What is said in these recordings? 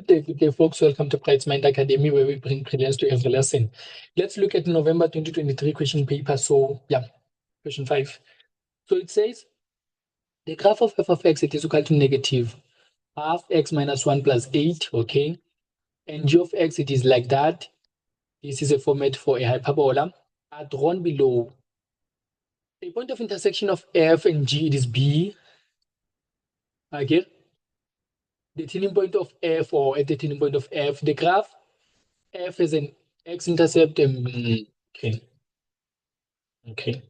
Good day, folks. Welcome to Bright Mind Academy, where we bring brilliance to every lesson. Let's look at November 2023 question paper. So, question 5. So it says, the graph of f of x it is equal to negative half x minus 1 plus 8, okay? And g of x, it is like that. This is a format for a hyperbola. Are drawn below. The point of intersection of f and g, it is B. Okay? The turning point of f, or at the turning point of f, the graph f has an x-intercept. Okay.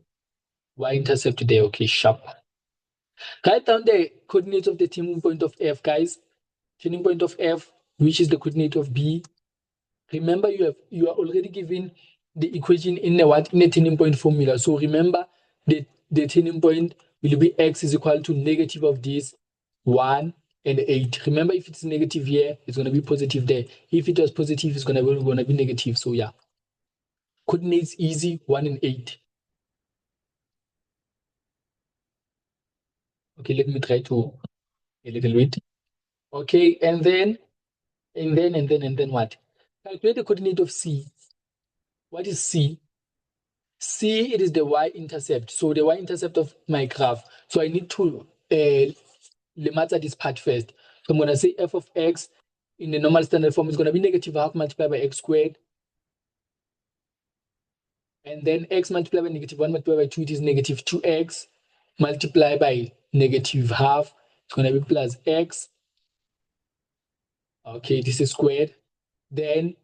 Y-intercept there. Okay, sharp. Write down the coordinates of the turning point of f, guys. Turning point of f, which is the coordinate of B. Remember, you are already given the equation in a turning point formula. So remember, the turning point will be x is equal to negative of this 1 and 8. Remember, if it's negative here, it's going to be positive there. If it was positive, it's going to be negative. So yeah, coordinates easy, 1 and 8. Okay, let me try to a little bit. Okay, and then what? Calculate the coordinate of C. What is C? C, it is the y-intercept. So the y-intercept of my graph. So I need to lemata this part first. So I'm going to say f of x in the normal standard form is going to be negative half multiplied by x squared. And then x multiplied by negative 1 multiplied by 2, it is negative 2x multiplied by negative half. It's going to be plus x. Okay, this is squared. Then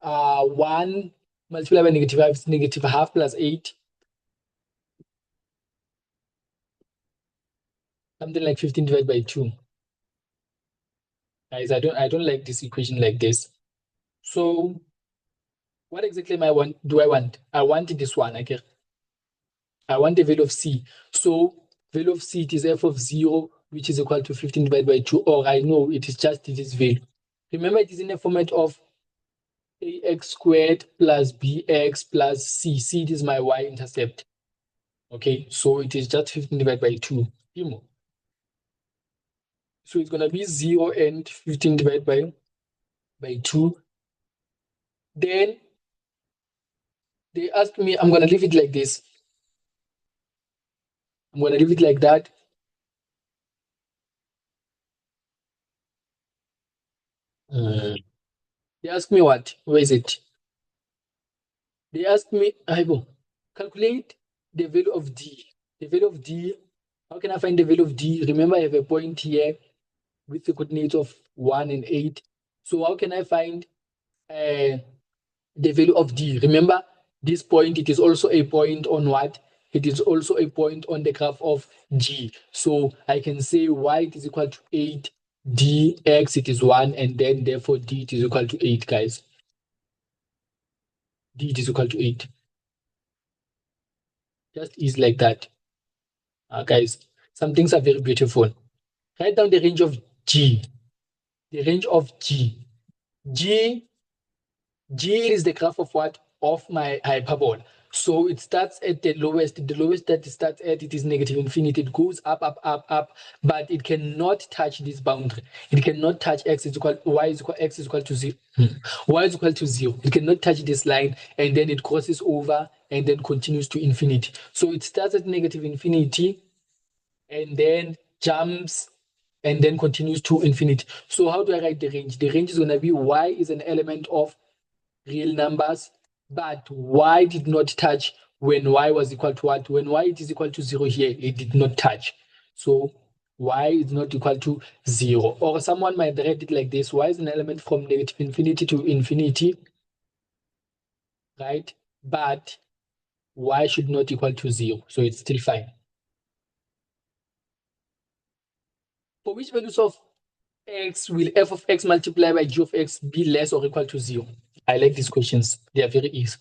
1 multiplied by negative half is negative half plus 8. Something like 15 divided by 2. Guys, I don't like this equation like this. So what exactly do I want? I want this one. Okay. I want the value of C. So value of C, it is f of 0, which is equal to 15 divided by 2, or I know it is just this value. Remember, it is in a format of ax squared plus bx plus c. C, it is my y-intercept. Okay, so it is just 15 divided by 2. So it's going to be 0 and 15 divided by 2. Then they ask me, I'm going to leave it like this. I'm going to leave it like that. They ask me what? Where is it? They ask me, calculate the value of D. The value of D, how can I find the value of D? Remember, I have a point here with the coordinates of 1 and 8. So how can I find the value of D? Remember, this point, it is also a point on what? It is also a point on the graph of G. So I can say y it is equal to 8, dx it is 1, and then therefore D it is equal to 8, guys. D it is equal to 8. Just is like that. Guys, some things are very beautiful. Write down the range of G. The range of G. G is the graph of what? Of my hyperbola. So it starts at the lowest. The lowest that it starts at, it is negative infinity. It goes up, but it cannot touch this boundary. It cannot touch x is equal, y is equal, x is equal to 0. Y is equal to 0. It cannot touch this line, and then it crosses over and then continues to infinity. So it starts at negative infinity and then jumps and then continues to infinity. So how do I write the range? The range is going to be y is an element of real numbers, but y did not touch when y was equal to what? When y it is equal to 0 here, it did not touch. So y is not equal to 0. Or someone might write it like this: y is an element from negative infinity to infinity, right? But y should not equal to 0, so it's still fine. For which values of x will f of x multiplied by g of x be less or equal to 0? I like these questions. They are very easy.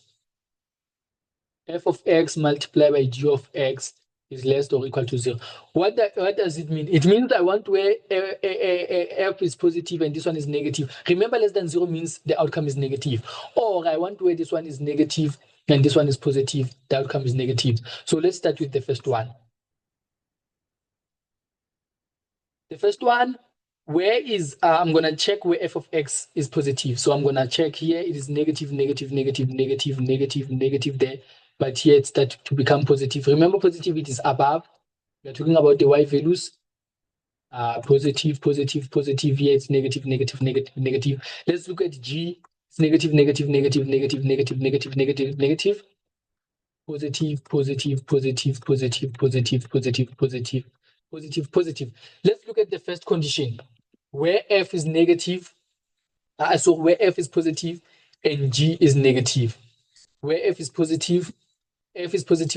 F of x multiplied by g of x is less or equal to 0. What does it mean? It means I want where f is positive and this one is negative. Remember, less than 0 means the outcome is negative. Or I want where this one is negative and this one is positive, the outcome is negative. So let's start with the first one. The first one, where is I'm gonna check where f of x is positive. So I'm gonna check here. It is negative, negative, negative, negative, negative, negative there, but here it's starting to become positive. Remember, positive it is above. We're talking about the y values. Positive, positive, positive. Here it's negative, negative, negative, negative. Let's look at g. It's negative, negative, negative, negative, negative, negative, negative, negative. Positive, positive, positive, positive, positive, positive, positive, positive, positive. Let's look at the first condition where f is negative. So where f is positive and g is negative. Where f is positive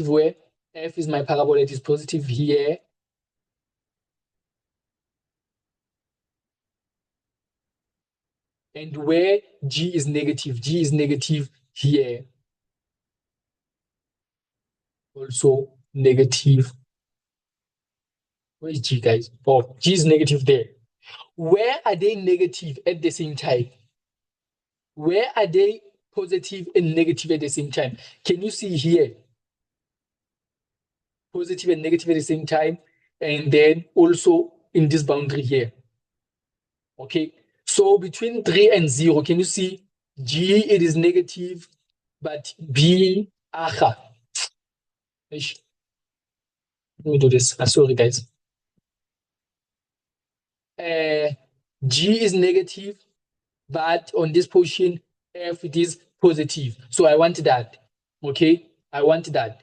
where f is my parabola, it is positive here. And where g is negative here. Also negative. Where is g, guys? Oh, g is negative there. Where are they negative at the same time? Where are they positive and negative at the same time? Can you see here? Positive and negative at the same time. And then also in this boundary here. Okay. So between 3 and 0, can you see G, it is negative, but B, aha. Let me do this. Sorry, guys. G is negative, but on this portion, F, it is positive. So I want that. Okay. I want that.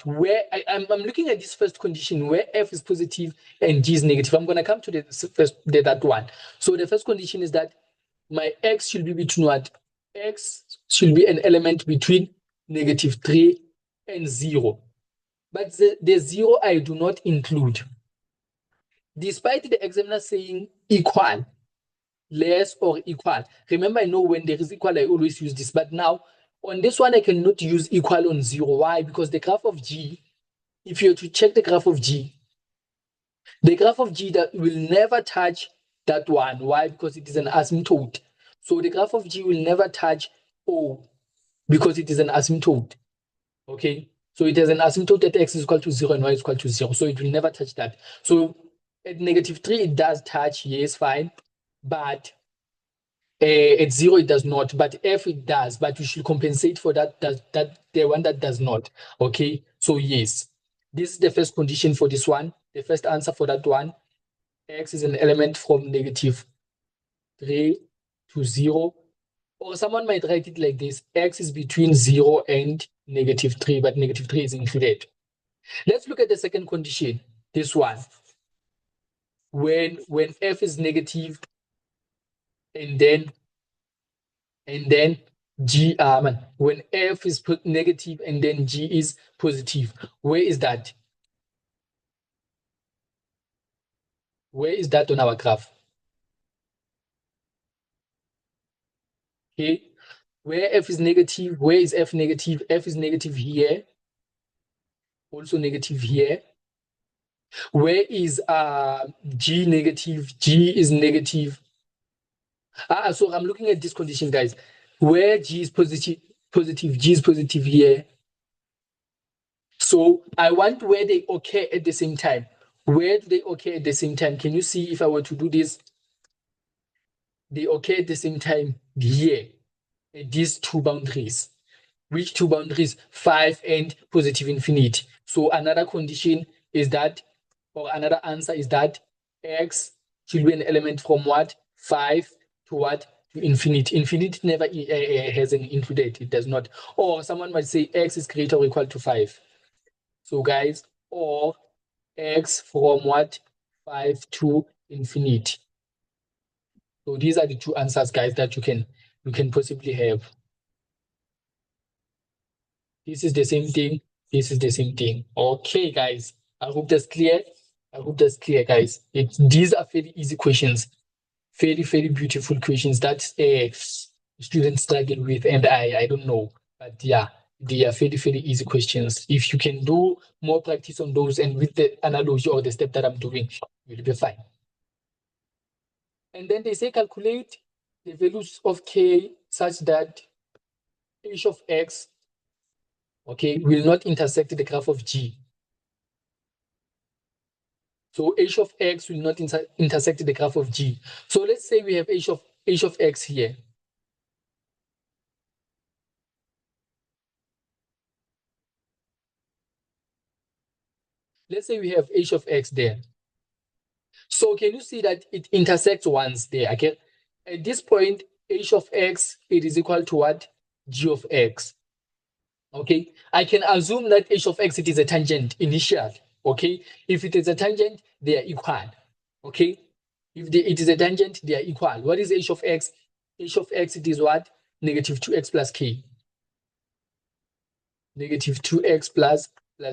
Where I'm looking at this first condition where f is positive and g is negative. I'm going to come to that one. So the first condition is that my x should be between what? X should be an element between -3 and 0. But the 0 I do not include. Despite the examiner saying equal, less or equal. Remember, I know when there is equal, I always use this. But now, on this one, I cannot use equal on 0. Why? Because the graph of G, if you're to check the graph of G, that will never touch that one. Why? Because it is an asymptote. So the graph of G will never touch O because it is an asymptote. Okay? So it has an asymptote that x is equal to 0 and y is equal to 0. So it will never touch that. So at -3, it does touch, yes, fine. But at 0, it does not, but f it does, but we should compensate for that the one that does not. Okay, so yes, this is the first condition for this one. The first answer for that one, x is an element from -3 to 0, or someone might write it like this: x is between 0 and -3, but -3 is included. Let's look at the second condition, this one, when f is negative and then G, when f is negative and then G is positive. Where is that? Where is that on our graph? Okay. Where f is negative, where is f negative? F is negative here. Also negative here. Where is G negative? G is negative. So I'm looking at this condition, guys. Where G is positive, G is positive here. So I want where they occur at the same time. Where do they occur at the same time? Can you see if I were to do this? They occur at the same time here at these two boundaries. Which two boundaries? 5 and positive infinity. So another condition is that, or another answer is that x should be an element from what? 5 to what? To infinity. Infinity never has an included. It does not. Or someone might say x is greater or equal to 5. So guys, or x from what? 5 to infinity. So these are the two answers, guys, that you can possibly have. This is the same thing. This is the same thing. Okay, guys. I hope that's clear. Guys. These are fairly easy questions. Fairly, fairly beautiful questions that students struggle with, and I don't know. But yeah, they are fairly, fairly easy questions. If you can do more practice on those and with the analogy or the step that I'm doing, you'll be fine. And then they say calculate the values of k such that h of x, okay, will not intersect the graph of g. So h of x will not intersect the graph of g. So let's say we have h of x here. Let's say we have h of x there. So can you see that it intersects once there? Okay. At this point, h of x, it is equal to what? G of x. Okay. I can assume that h of x, it is a tangent initial. Okay. If it is a tangent, they are equal. Okay. If it is a tangent, they are equal. What is h of x? H of x, it is what? Negative 2x plus k. Negative 2x plus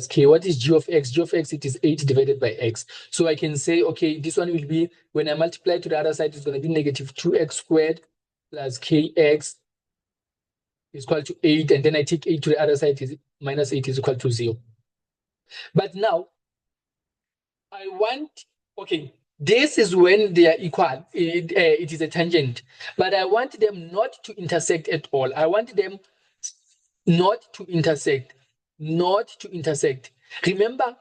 k. What is g of x? G of x, it is 8 divided by x. So I can say, okay, this one will be, when I multiply to the other side, it's going to be negative 2x squared plus kx is equal to 8. And then I take 8 to the other side, is minus 8 is equal to 0. But now, I want, okay, this is when they are equal. It is a tangent. But I want them not to intersect at all. I want them not to intersect. Not to intersect. Remember,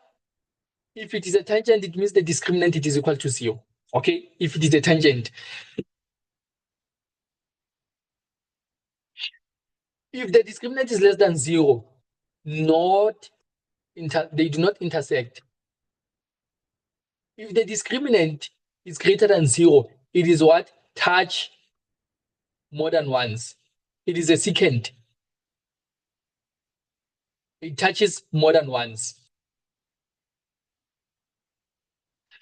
if it is a tangent, it means the discriminant it is equal to 0. Okay, if it is a tangent. If the discriminant is less than 0, they do not intersect. If the discriminant is greater than 0, it is what? Touch more than once. It is a secant. It touches more than once.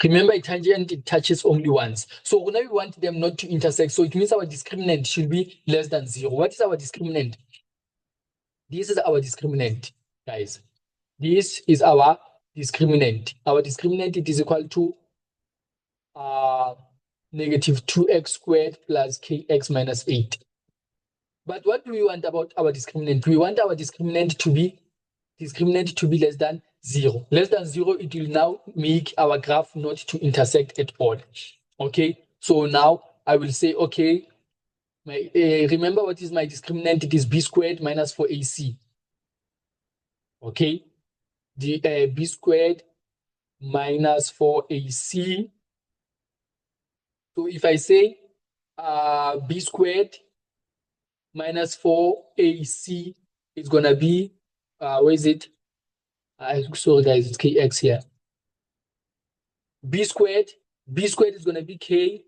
Remember, a tangent, it touches only once. So now we want them not to intersect. So it means our discriminant should be less than 0. What is our discriminant? This is our discriminant, guys. This is our discriminant. Our discriminant, it is equal to negative 2x squared plus kx minus 8. But what do we want about our discriminant? We want our discriminant to be less than 0. Less than 0, it will now make our graph not to intersect at all. Okay, so now I will say, okay, remember what is my discriminant? It is b squared minus 4ac. Okay, the b squared minus 4ac. So if I say b squared minus 4ac is going to be, where is it? Sorry guys, it's kx here. b squared is going to be k.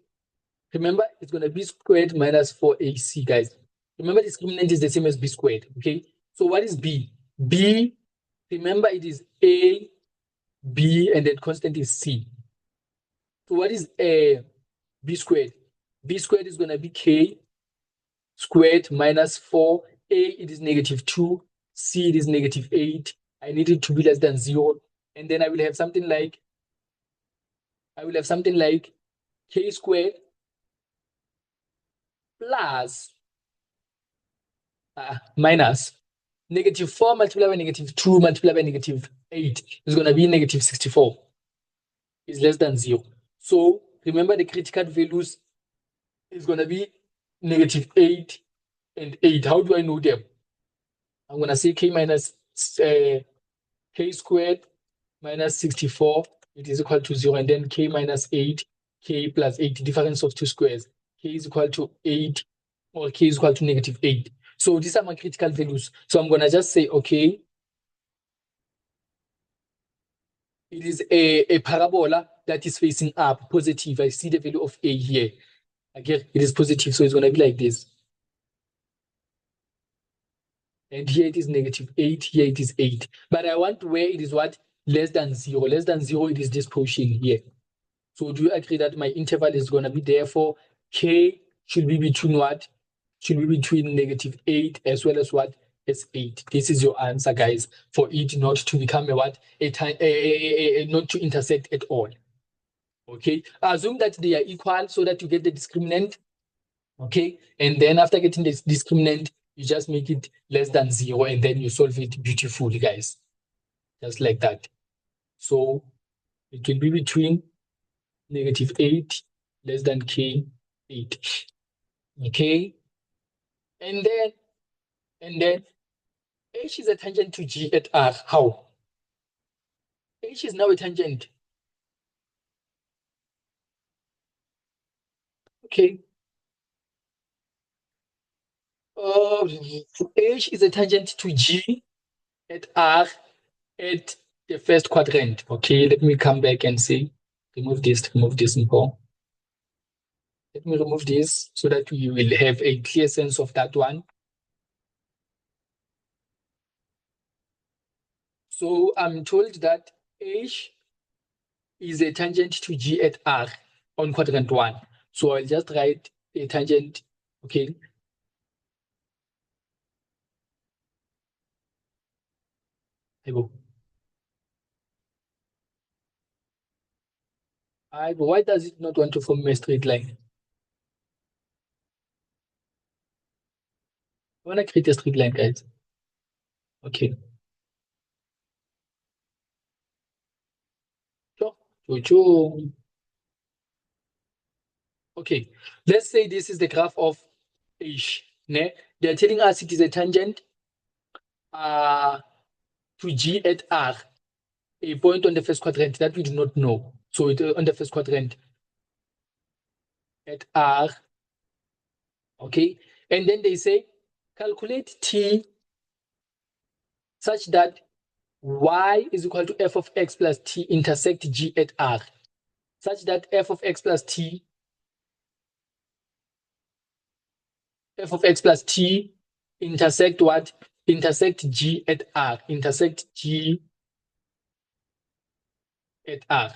Remember, it's going to be squared minus 4ac, guys. Remember, discriminant is the same as b squared, okay? So what is b? B, remember, it is a, b, and then constant is c. So what is b squared? B squared is going to be k squared minus 4. A, it is negative 2. C, it is negative 8. I need it to be less than 0. And then I will have something like k squared plus minus negative 4 multiplied by negative 2 multiplied by negative 8 is going to be negative 64. Is less than 0. So remember, the critical values is going to be negative 8 and 8. How do I know them? I'm going to say k minus k squared minus 64, it is equal to 0, and then k minus 8, k plus 8, difference of two squares. K is equal to 8, or k is equal to negative 8. So these are my critical values. So I'm going to just say, okay, it is a parabola that is facing up, positive. I see the value of a here. Again, it is positive, so it's going to be like this. And here it is negative 8, here it is 8. But I want where it is what? Less than 0. Less than 0, it is this portion here. So do you agree that my interval is going to be, therefore, k should be between what? Should be between negative 8 as well as what? As 8. This is your answer, guys, for it not to become a what? Not to intersect at all. Okay, assume that they are equal so that you get the discriminant. Okay, and then after getting this discriminant, you just make it less than 0, and then you solve it beautifully, guys. Just like that. So it will be between negative 8 less than k 8. Okay, and then h is a tangent to g at r. How? H is now a tangent. Okay. Uh, H is a tangent to G at R at the first quadrant. Okay, let me come back and see. Remove this info. Let me remove this so that we will have a clear sense of that one. So I'm told that H is a tangent to G at R on quadrant 1. So I'll just write a tangent, okay? Why does it not want to form a straight line? I want to create a straight line, guys. Okay. Sure. Sure, sure. Okay. Let's say this is the graph of H. Ne? They're telling us it is a tangent to G at R, a point on the first quadrant that we do not know. So on the first quadrant at R, okay? And then they say, calculate T such that Y is equal to f of x plus T intersect G at R, such that f of x plus T intersect what? Intersect G at R. Intersect G at R.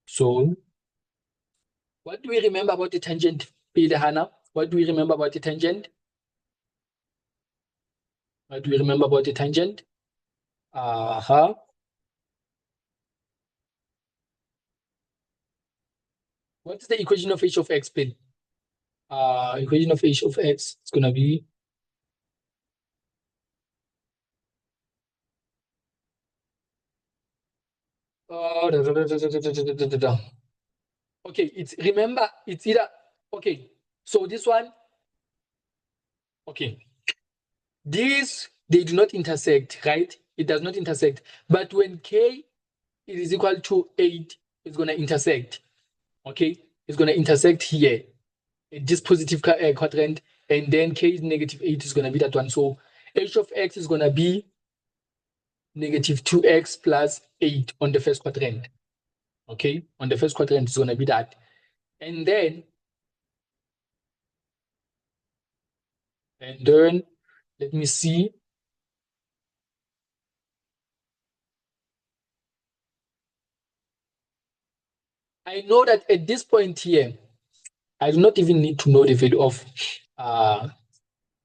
So, what do we remember about the tangent, Peter Hannah? What do we remember about the tangent? What do we remember about the tangent? What is the equation of h of x, Bill? Equation of h of x is gonna be okay, it's either okay. So this one, okay. These they do not intersect, right? It does not intersect. But when k is equal to 8, it's gonna intersect. Okay, it's gonna intersect here in this positive quadrant, and then k is negative 8 is gonna be that one. So h of x is gonna be negative 2x plus 8 on the first quadrant. Okay, on the first quadrant is gonna be that. And then let me see. I know that at this point here, I do not even need to know the value of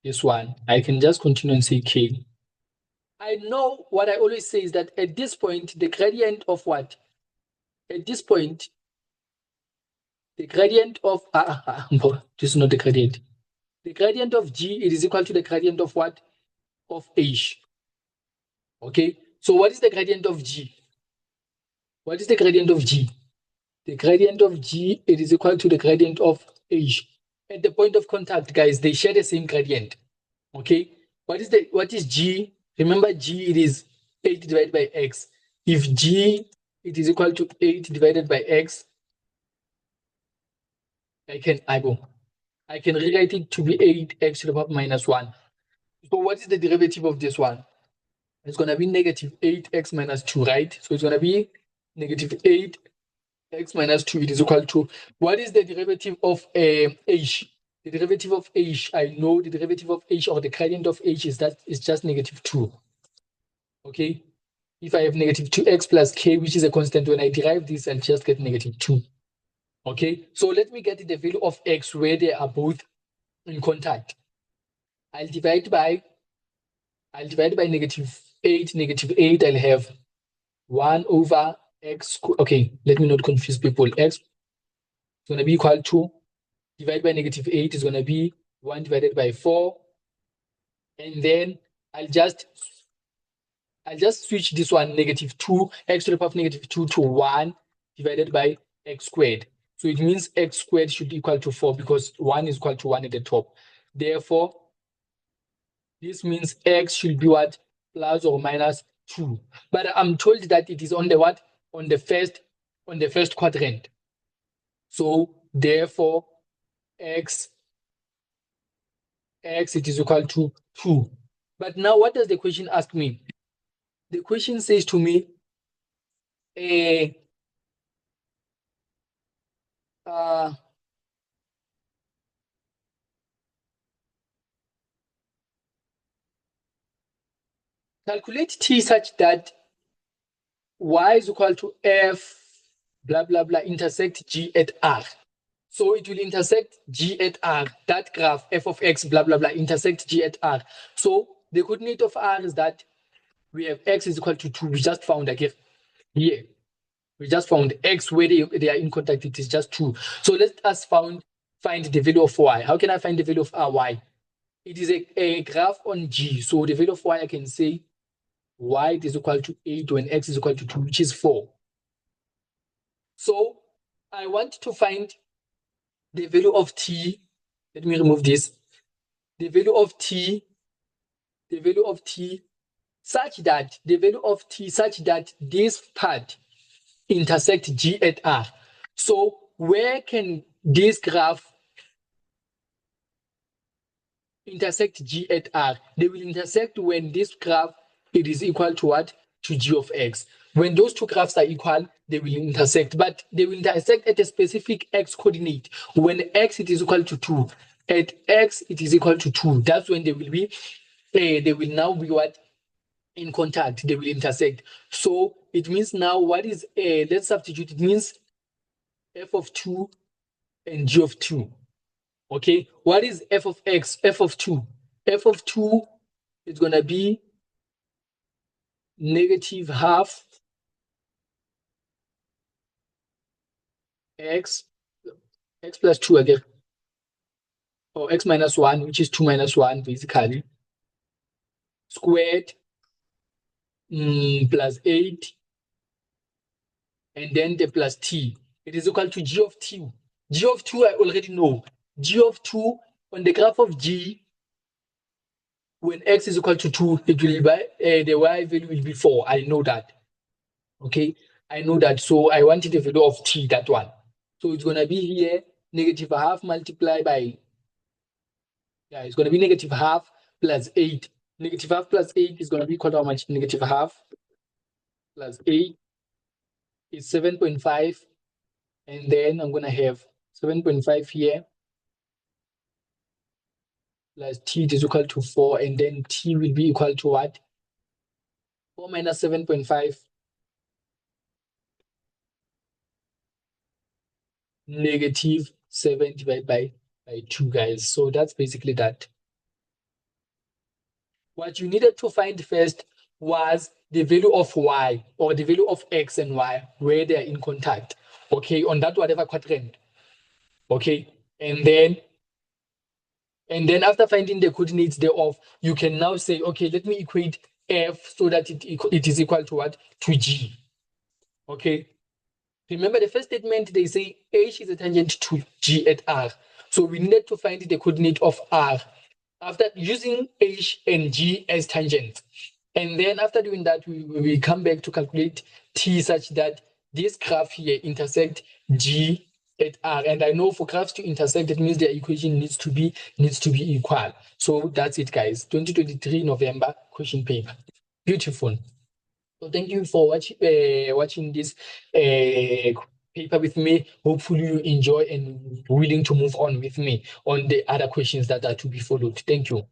this one. I can just continue and say k. I know what I always say is that at this point, the gradient of what? At this point, the gradient of, no, this is not the gradient. The gradient of G, it is equal to the gradient of what? Of H. Okay, so what is the gradient of G? What is the gradient of G? The gradient of G, it is equal to the gradient of H. At the point of contact, guys, they share the same gradient. Okay, what is G? Remember, G, it is 8 divided by x. If G, it is equal to 8 divided by x, I can rewrite it to be 8x to the power minus 1. So what is the derivative of this one? It's going to be negative 8x minus 2, right? So it's going to be negative 8x minus 2. It is equal to, what is the derivative of h? The derivative of h, I know the derivative of h, or the gradient of h, is just negative 2. Okay? If I have negative 2x plus k, which is a constant, when I derive this, I'll just get negative 2. Okay? So let me get the value of x where they are both in contact. I'll divide by negative 8, I'll have 1 over x. Okay, let me not confuse people. X is going to be equal to, divide by negative 8 is going to be 1 divided by 4. And then I'll just switch this one, negative 2, x to the power of negative 2 to 1 divided by x squared. So it means x squared should equal to 4 because 1 is equal to 1 at the top. Therefore, this means x should be what? Plus or minus 2. But I'm told that it is on the what? On the first quadrant. So Therefore, x it is equal to 2. But now what does the question ask me? The question says to me, uh, calculate t such that y is equal to f blah blah blah intersect g at r. So it will intersect g at r, that graph f of x blah blah blah intersect g at r. So the coordinate of r is that we have x is equal to 2. We just found again here. We just found x where they are in contact, it is just 2. So let us find the value of y. How can I find the value of y? It is a graph on g. So the value of y, I can say y is equal to 8 when x is equal to 2, which is 4. So I want to find the value of t. Let me remove this. The value of t such that this part intersect g at r. So where can this graph intersect g at r? They will intersect when this graph it is equal to what? To g of x. When those two graphs are equal, they will intersect, but they will intersect at a specific x coordinate. When x it is equal to 2, at x it is equal to 2, that's when they will be they will now be what? In contact, they will intersect. So it means now what is let's substitute. It means f of 2 and g of 2. Okay, what is f of x? F of 2. F of 2 is going to be negative half x plus 2 again, or x minus 1, which is 2 minus 1 basically, squared plus 8, and then the plus t. It is equal to g of 2. G of 2 I already know. G of 2 on the graph of g, when x is equal to 2, it will be the y value will be 4. I know that. Okay, I know that. So I wanted the value of t, that one. So it's going to be here negative half multiplied by, yeah, it's going to be negative half plus 8. Negative half plus 8 is going to be equal to how much? Negative half plus 8 is 7.5. And then I'm going to have 7.5 here plus t is equal to 4. And then t will be equal to what? 4 minus 7.5. Negative 7 divided by 2, guys. So that's basically that. What you needed to find first was the value of y, or the value of x and y, where they are in contact, okay, on that whatever quadrant, okay, and then after finding the coordinates thereof, you can now say, okay, let me equate f so that it is equal to what? To g, okay. Remember the first statement, they say h is a tangent to g at r. So we needed to find the coordinate of r after using h and g as tangents. And then after doing that, we come back to calculate t such that this graph here intersect g at r. And I know for graphs to intersect, it means their equation needs to be equal. So that's it, guys. 2023 November question paper. Beautiful. So thank you for watching this paper with me. Hopefully you enjoy and willing to move on with me on the other questions that are to be followed. Thank you.